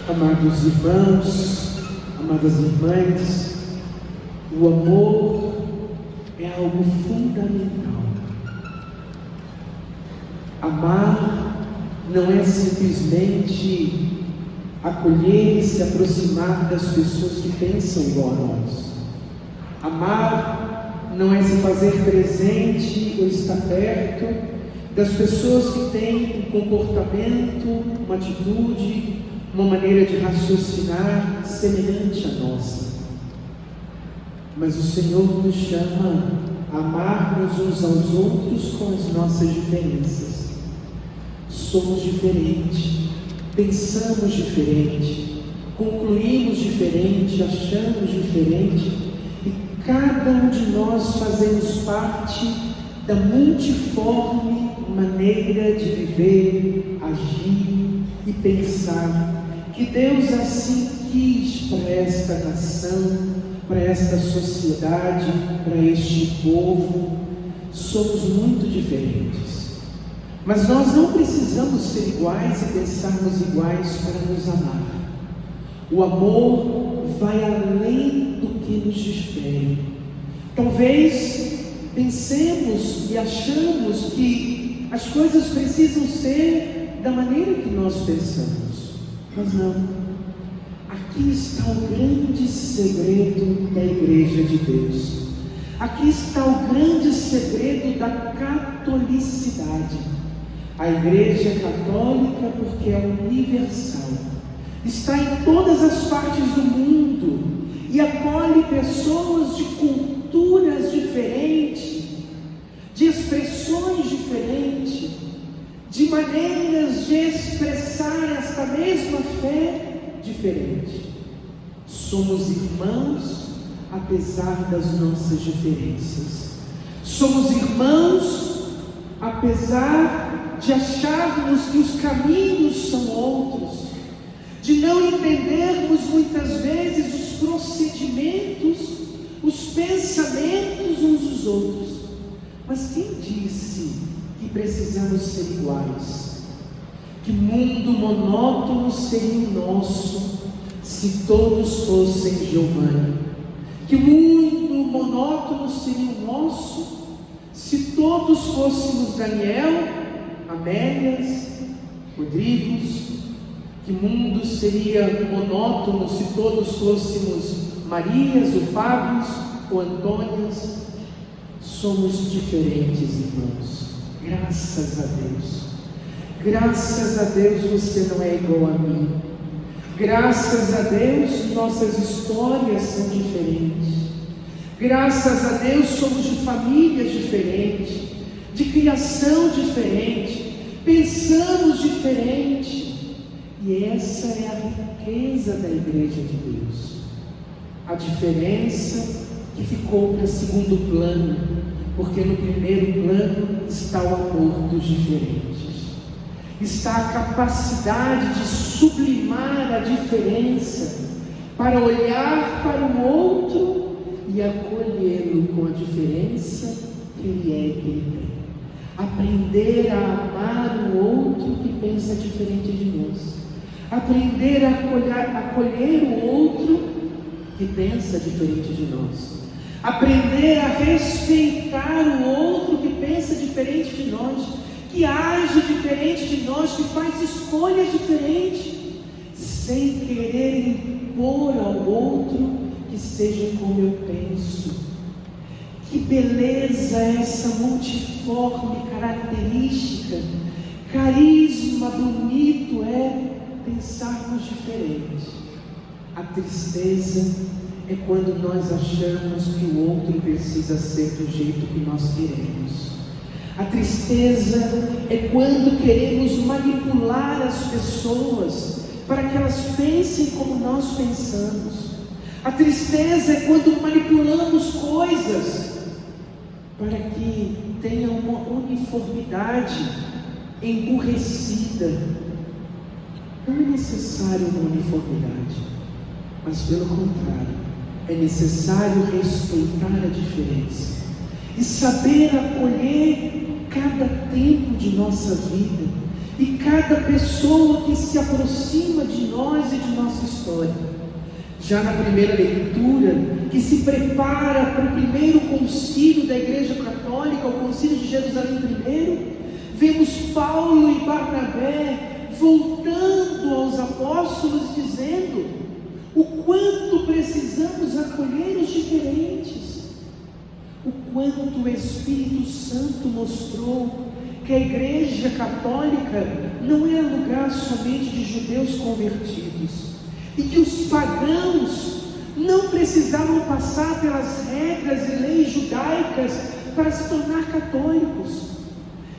Amados irmãos, amadas irmãs, o amor é algo fundamental. Amar não é simplesmente acolher e se aproximar das pessoas que pensam igual a nós. Amar não é se fazer presente ou estar perto das pessoas que têm um comportamento, uma atitude, uma maneira de raciocinar semelhante à nossa. Mas o Senhor nos chama a amarmos uns aos outros com as nossas diferenças. Somos diferentes, pensamos diferente, concluímos diferente, achamos diferente, e cada um de nós fazemos parte da multiforme maneira de viver, agir e pensar que Deus assim quis para esta nação, para esta sociedade, para este povo. Somos muito diferentes, mas nós não precisamos ser iguais e pensarmos iguais para nos amar. O amor vai além do que nos difere. Talvez pensemos e achamos que as coisas precisam ser da maneira que nós pensamos, mas não. Aqui está o grande segredo da Igreja de Deus. Aqui está o grande segredo da catolicidade. A Igreja católica, porque é universal, está em todas as partes do mundo e acolhe pessoas de culturas diferentes, de expressões diferentes, de maneiras de expressar esta mesma fé diferente. Somos irmãos apesar das nossas diferenças. Somos irmãos apesar de acharmos que os caminhos são outros, de não entendermos muitas vezes os procedimentos, os pensamentos uns dos outros. Mas quem disse que precisamos ser iguais? Que mundo monótono seria o nosso se todos fossem Giovanni? Que mundo monótono seria o nosso se todos fôssemos Daniel, Amélias, Rodrigos? Que mundo seria monótono se todos fôssemos Marias, ou Fábios, ou Antônias? Somos diferentes, irmãos. Graças a Deus. Graças a Deus você não é igual a mim. Graças a Deus nossas histórias são diferentes. Graças a Deus somos de famílias diferentes, de criação diferente, pensamos diferente. E essa é a riqueza da Igreja de Deus. A diferença que ficou para segundo plano, porque no primeiro plano está o amor dos diferentes. Está a capacidade de sublimar a diferença para olhar para o outro e acolhê-lo com a diferença que ele é e que ele tem. Aprender a amar o outro que pensa diferente de nós. Aprender a acolher o outro que pensa diferente de nós. Aprender a respeitar o outro que pensa diferente de nós, que age diferente de nós, que faz escolhas diferentes, sem querer impor ao outro que seja como eu penso. Que beleza é essa multiforme característica, carisma bonito é pensarmos diferente. A tristeza é quando nós achamos que o outro precisa ser do jeito que nós queremos. A tristeza é quando queremos manipular as pessoas para que elas pensem como nós pensamos. A tristeza é quando manipulamos coisas para que tenha uma uniformidade emburrecida. Não é necessário uma uniformidade, mas pelo contrário, é necessário respeitar a diferença e saber acolher cada tempo de nossa vida E cada pessoa que se aproxima de nós e de nossa história, já na primeira leitura, que se prepara para o primeiro concílio da Igreja Católica, o concílio de Jerusalém I, vemos Paulo e Barnabé voltando aos apóstolos, dizendo o quanto precisamos acolher os diferentes, o quanto o Espírito Santo mostrou que a Igreja Católica não era lugar somente de judeus convertidos, e que os pagãos não precisavam passar pelas regras e leis judaicas para se tornar católicos,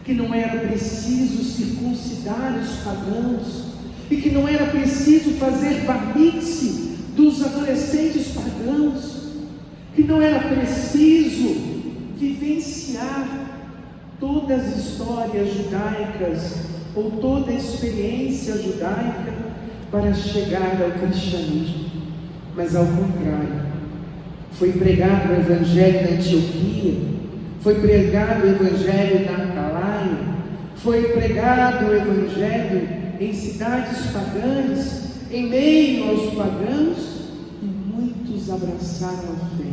que não era preciso circuncidar os pagãos, e que não era preciso fazer bar mitzvah dos adolescentes pagãos, que não era preciso vivenciar todas as histórias judaicas ou toda a experiência judaica para chegar ao cristianismo, mas ao contrário, foi pregado o Evangelho na Antioquia, foi pregado o Evangelho na Acalaia, foi pregado o Evangelho em cidades pagãs, em meio aos pagãos, e muitos abraçaram a fé.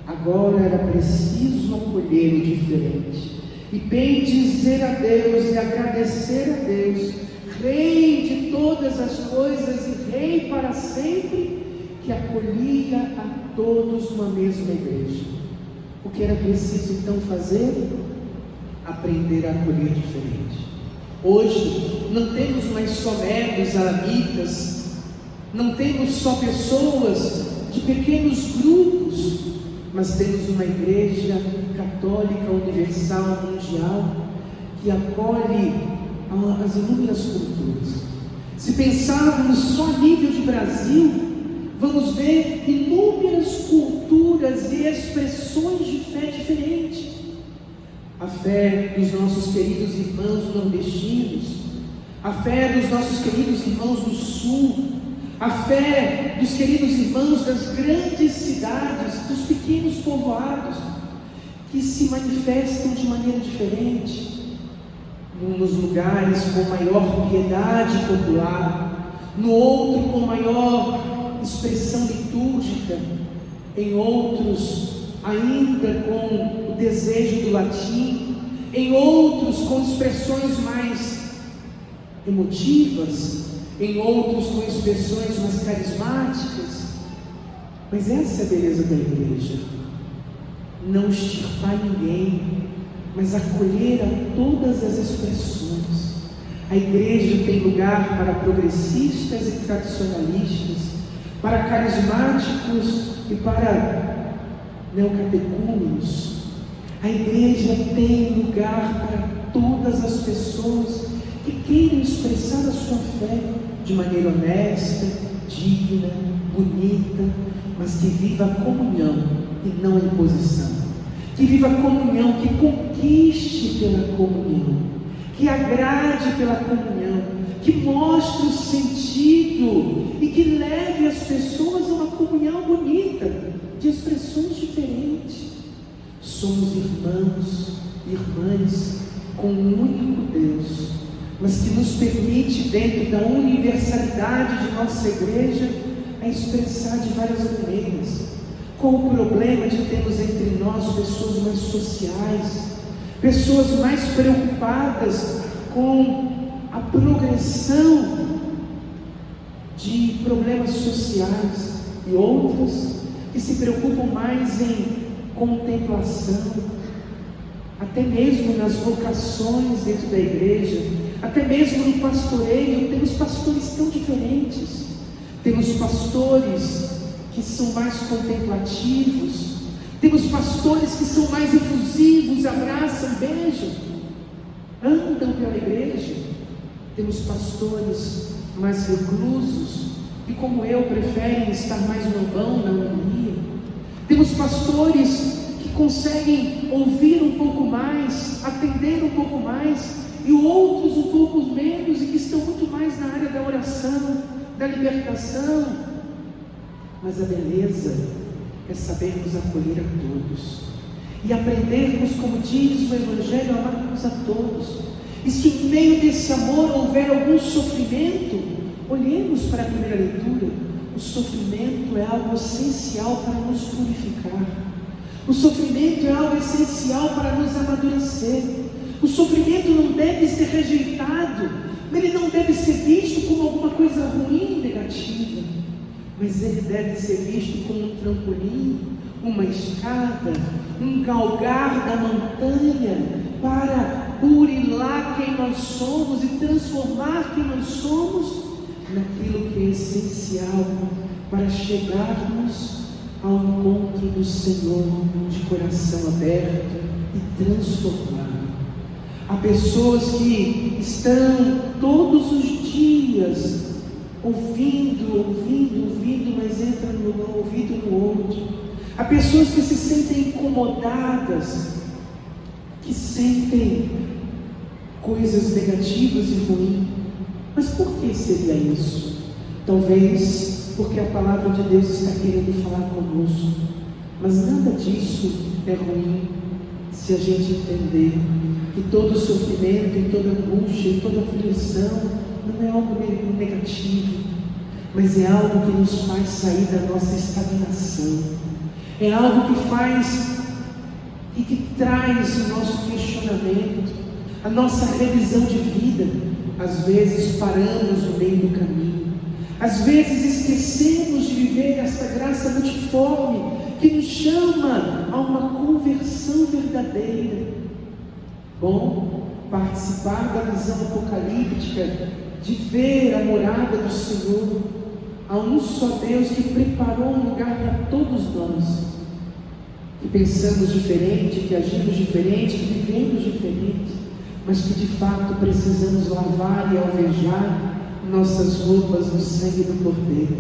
Agora era preciso acolher o diferente, e bem dizer a Deus e agradecer a Deus, Rei de todas as coisas e Rei para sempre, que acolhia a todos numa mesma igreja. O que era preciso então fazer? Aprender a acolher diferente. Hoje não temos mais só meros alamitas, não temos só pessoas de pequenos grupos, mas temos uma igreja católica universal mundial que acolhe as inúmeras culturas. Se pensarmos só a nível de Brasil, vamos ver inúmeras culturas e expressões de fé diferentes. A fé dos nossos queridos irmãos nordestinos, a fé dos nossos queridos irmãos do sul, a fé dos queridos irmãos das grandes cidades, dos pequenos povoados, que se manifestam de maneira diferente. Nos lugares com maior piedade popular, no outro com maior expressão litúrgica, em outros ainda com o desejo do latim, em outros com expressões mais emotivas, em outros com expressões mais carismáticas. Mas essa é a beleza da igreja, não extirpar ninguém, mas acolher a todas as expressões. A igreja tem lugar para progressistas e tradicionalistas, para carismáticos e para neocatecúmenos. A igreja tem lugar para todas as pessoas que queiram expressar a sua fé de maneira honesta, digna, bonita, mas que viva a comunhão e não a imposição. Que viva a comunhão, que conquiste pela comunhão, que agrade pela comunhão, que mostre o sentido e que leve as pessoas a uma comunhão bonita, de expressões diferentes. Somos irmãos e irmãs com um único Deus, mas que nos permite, dentro da universalidade de nossa igreja, a expressar de várias maneiras. Qual o problema de termos entre nós pessoas mais sociais, pessoas mais preocupadas com a progressão de problemas sociais, e outras que se preocupam mais em contemplação, até mesmo nas vocações dentro da igreja, até mesmo no pastoreio? Temos pastores tão diferentes. Temos pastores que são mais contemplativos, temos pastores que são mais efusivos, abraçam, beijam, andam pela igreja. Temos pastores mais reclusos, que como eu preferem estar mais no vão, na harmonia. Temos pastores que conseguem ouvir um pouco mais, atender um pouco mais, e outros um pouco menos, e que estão muito mais na área da oração, da libertação. Mas a beleza é sabermos acolher a todos e aprendermos, como diz o Evangelho, a amarmos a todos. E se em meio desse amor houver algum sofrimento, olhemos para a primeira leitura. O sofrimento é algo essencial para nos purificar. O sofrimento é algo essencial para nos amadurecer. O sofrimento não deve ser rejeitado, ele não deve ser visto como alguma coisa ruim e negativa, mas ele deve ser visto como um trampolim, uma escada, um galgar da montanha para burilar quem nós somos e transformar quem nós somos naquilo que é essencial para chegarmos ao encontro do Senhor de coração aberto e transformado. Há pessoas que estão todos os dias ouvindo, mas entram no ouvido no outro. Há pessoas que se sentem incomodadas, que sentem coisas negativas e ruins. Mas por que seria isso? Talvez porque a palavra de Deus está querendo falar conosco. Mas nada disso é ruim se a gente entender que todo sofrimento, e toda angústia, e toda aflição não é algo negativo, mas é algo que nos faz sair da nossa estagnação. É algo que faz e que traz o nosso questionamento, a nossa revisão de vida. Às vezes paramos no meio do caminho, às vezes esquecemos de viver essa graça multiforme que nos chama a uma conversão verdadeira. Bom, participar da visão apocalíptica, de ver a morada do Senhor. Há um só Deus que preparou um lugar para todos nós, que pensamos diferente, que agimos diferente, que vivemos diferente, mas que de fato precisamos lavar e alvejar nossas roupas no sangue do Cordeiro,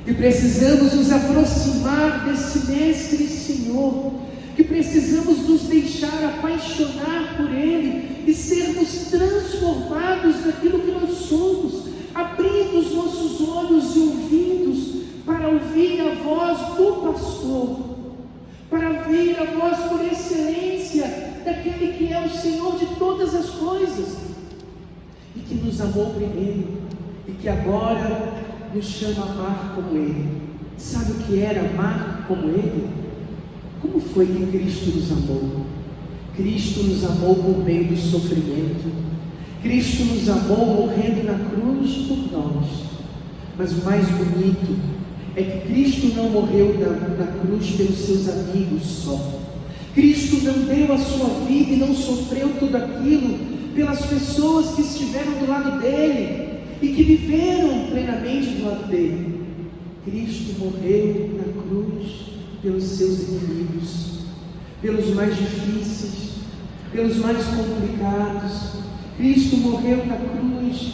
que precisamos nos aproximar desse Mestre e Senhor, que precisamos nos deixar apaixonar por Ele e sermos transformados naquilo que nós somos, abrindo os nossos olhos e ouvidos para ouvir a voz do pastor, para ouvir a voz por excelência daquele que é o Senhor de todas as coisas e que nos amou primeiro e que agora nos chama a amar como Ele. Sabe o que era amar como Ele? Como foi que Cristo nos amou? Cristo nos amou por meio do sofrimento. Cristo nos amou morrendo na cruz por nós. Mas o mais bonito é que Cristo não morreu na cruz pelos seus amigos só. Cristo não deu a sua vida e não sofreu tudo aquilo pelas pessoas que estiveram do lado dele e que viveram plenamente do lado dele. Cristo morreu na cruz pelos seus inimigos, pelos mais difíceis, pelos mais complicados. Cristo morreu na cruz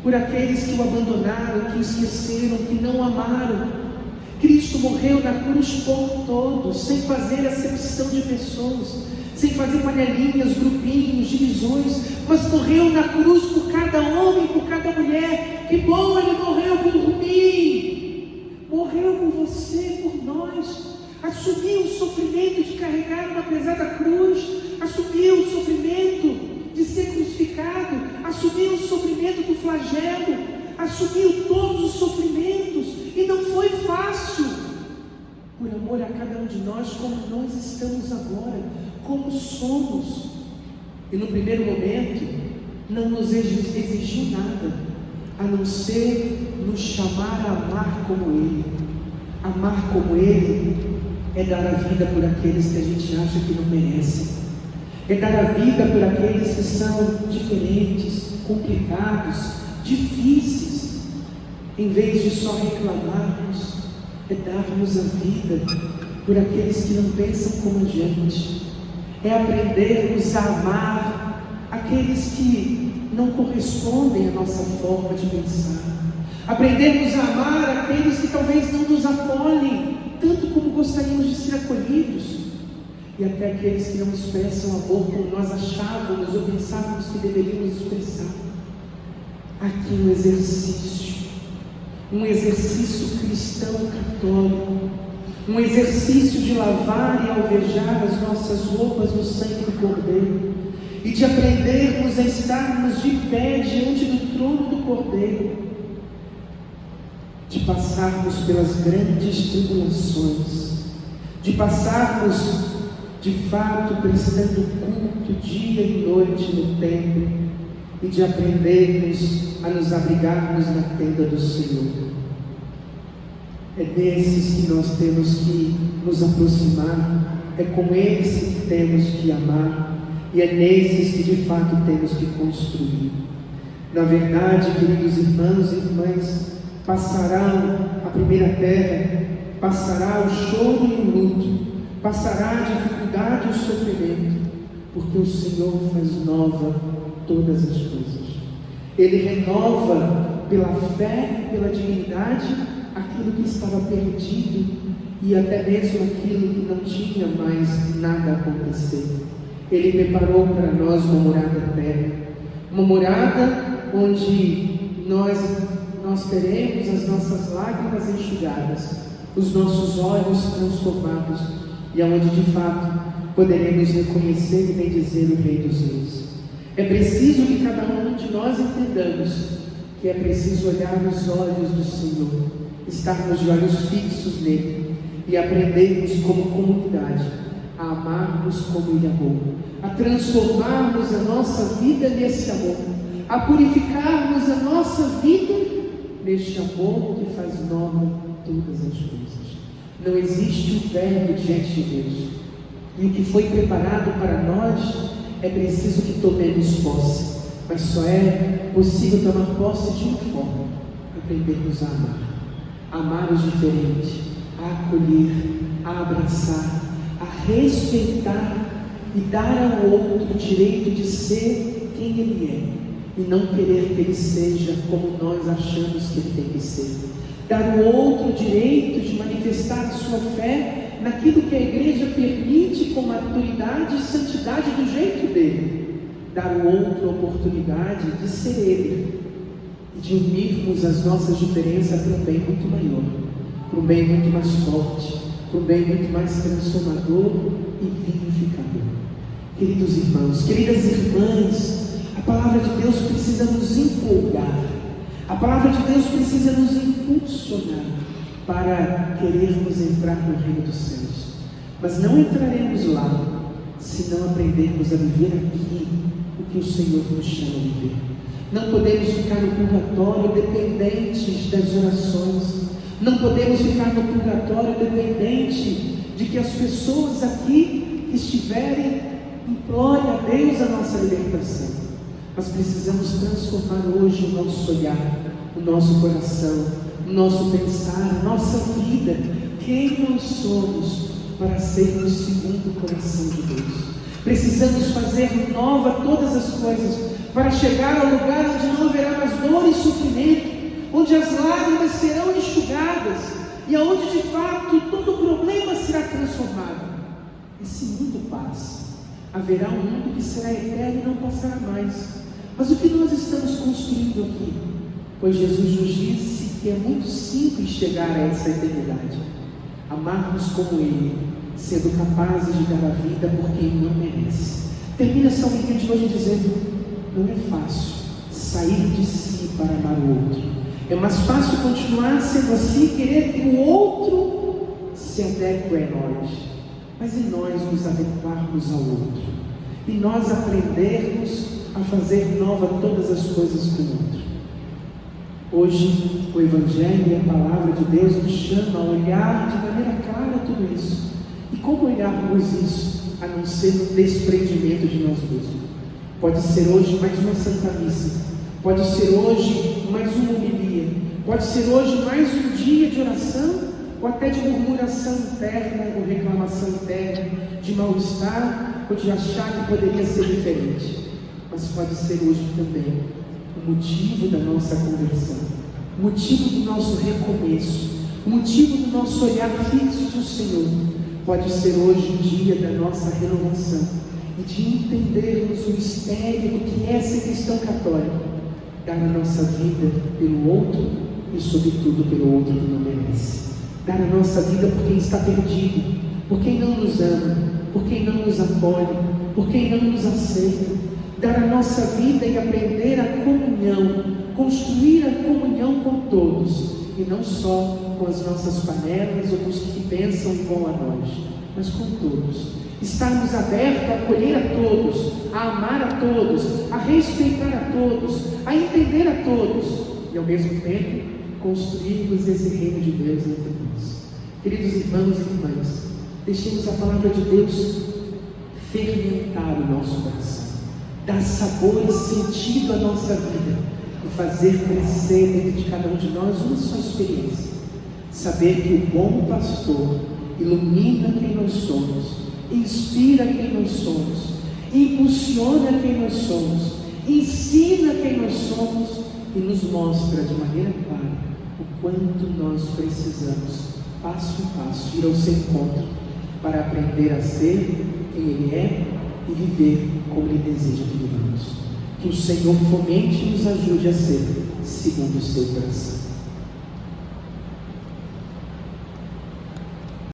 por aqueles que o abandonaram, que o esqueceram, que não amaram. Cristo morreu na cruz por todos, sem fazer acepção de pessoas, sem fazer panelinhas, grupinhos, divisões, mas morreu na cruz por cada homem, por cada mulher. Que bom, Ele morreu por mim, morreu por você, por nós. Assumiu o sofrimento de carregar uma pesada cruz, assumiu o sofrimento de ser crucificado, assumiu o sofrimento do flagelo, assumiu todos os sofrimentos, e não foi fácil, por amor a cada um de nós, como nós estamos agora, como somos. E no primeiro momento, não nos exigiu nada, a não ser nos chamar a amar como Ele. Amar como Ele é dar a vida por aqueles que a gente acha que não merecem, é dar a vida por aqueles que são diferentes, complicados, difíceis. Em vez de só reclamarmos, é darmos a vida por aqueles que não pensam como a gente, é aprendermos a amar aqueles que não correspondem à nossa forma de pensar, aprendermos a amar aqueles que talvez não nos acolhem tanto como gostaríamos de ser acolhidos, e até aqueles que não expressam amor como nós achávamos ou pensávamos que deveríamos expressar. Aqui um exercício cristão católico, um exercício de lavar e alvejar as nossas roupas no sangue do Cordeiro, e de aprendermos a estarmos de pé diante do trono do Cordeiro, de passarmos pelas grandes tribulações, de passarmos de fato prestando culto dia e noite no templo, e de aprendermos a nos abrigarmos na tenda do Senhor. É desses que nós temos que nos aproximar, é com esses que temos que amar, e é nesses que de fato temos que construir. Na verdade, queridos irmãos e irmãs, passará a primeira terra, passará o choro e o luto, passará a dificuldade e o sofrimento, porque o Senhor faz nova todas as coisas. Ele renova pela fé e pela dignidade aquilo que estava perdido e até mesmo aquilo que não tinha mais nada a acontecer. Ele preparou para nós uma morada eterna, uma morada onde nós teremos as nossas lágrimas enxugadas, os nossos olhos transformados, e aonde de fato poderemos reconhecer e bendizer o Rei dos Reis. É preciso que cada um de nós entendamos que é preciso olhar nos olhos do Senhor, estarmos de olhos fixos nele e aprendermos como comunidade a amarmos como Ele amou, a transformarmos a nossa vida nesse amor, a purificarmos a nossa vida neste amor que faz nova todas as coisas. Não existe o velho diante de Deus, e o que foi preparado para nós é preciso que tomemos posse, mas só é possível tomar posse de uma forma: aprendermos a amar os diferentes, a acolher, a abraçar, a respeitar e dar ao outro o direito de ser quem ele é, e não querer que ele seja como nós achamos que ele tem que ser. Dar ao outro o direito de manifestar a sua fé naquilo que a igreja permite com maturidade e santidade do jeito dele. Dar ao outro a oportunidade de ser ele e de unirmos as nossas diferenças para um bem muito maior, para um bem muito mais forte, para um bem muito mais transformador e vivificador. Queridos irmãos, queridas irmãs, a palavra de Deus precisa nos empolgar, a palavra de Deus precisa nos impulsionar para querermos entrar no reino dos céus. Mas não entraremos lá se não aprendermos a viver aqui o que o Senhor nos chama a viver. Não podemos ficar no purgatório dependentes das orações. Não podemos ficar no purgatório dependente de que as pessoas aqui que estiverem implorem a Deus a nossa libertação. Mas precisamos transformar hoje o nosso olhar, o nosso coração, o nosso pensar, a nossa vida, quem nós somos, para sermos segundo o coração de Deus. Precisamos fazer nova todas as coisas, para chegar ao lugar onde não haverá mais dor e sofrimento, onde as lágrimas serão enxugadas, e aonde de fato todo problema será transformado. Esse mundo passa, haverá um mundo que será eterno e não passará mais. Mas o que nós estamos construindo aqui? Pois Jesus nos disse que é muito simples chegar a essa eternidade: amarmos como Ele, sendo capazes de dar a vida por quem não merece. Termina essa homilia de hoje dizendo: não é fácil sair de si para amar o outro. É mais fácil continuar sendo assim e querer que o outro se adeque a nós, mas e nós nos adequarmos ao outro, e nós aprendermos a fazer nova todas as coisas com o outro. Hoje o Evangelho e a Palavra de Deus nos chama a olhar de maneira clara tudo isso. E como olharmos isso, a não ser no desprendimento de nós mesmos? Pode ser hoje mais uma Santa Missa, pode ser hoje mais uma homilia, pode ser hoje mais um dia de oração, ou até de murmuração interna, ou reclamação interna, de mal-estar, ou de achar que poderia ser diferente. Mas pode ser hoje também o motivo da nossa conversão, o motivo do nosso recomeço, o motivo do nosso olhar fixo no Senhor. Pode ser hoje o dia da nossa renovação e de entendermos o mistério do que é ser cristão católico, dar a nossa vida pelo outro e sobretudo pelo outro que não merece, dar a nossa vida por quem está perdido, por quem não nos ama, por quem não nos acolhe, por quem não nos aceita, dar a nossa vida e aprender a comunhão, construir a comunhão com todos, e não só com as nossas panelas ou com os que pensam igual a nós, mas com todos. Estarmos abertos a acolher a todos, a amar a todos, a respeitar a todos, a entender a todos, e ao mesmo tempo construirmos esse reino de Deus entre nós. Queridos irmãos e irmãs, deixemos a palavra de Deus fermentar o nosso coração, dar sabor e sentido à nossa vida e fazer crescer dentro de cada um de nós uma só experiência. Saber que o bom pastor ilumina quem nós somos, inspira quem nós somos, impulsiona quem nós somos, ensina quem nós somos e nos mostra de maneira clara o quanto nós precisamos, passo a passo, ir ao seu encontro para aprender a ser quem Ele é e viver como Ele deseja que vivamos. Que o Senhor fomente e nos ajude a ser segundo o seu coração.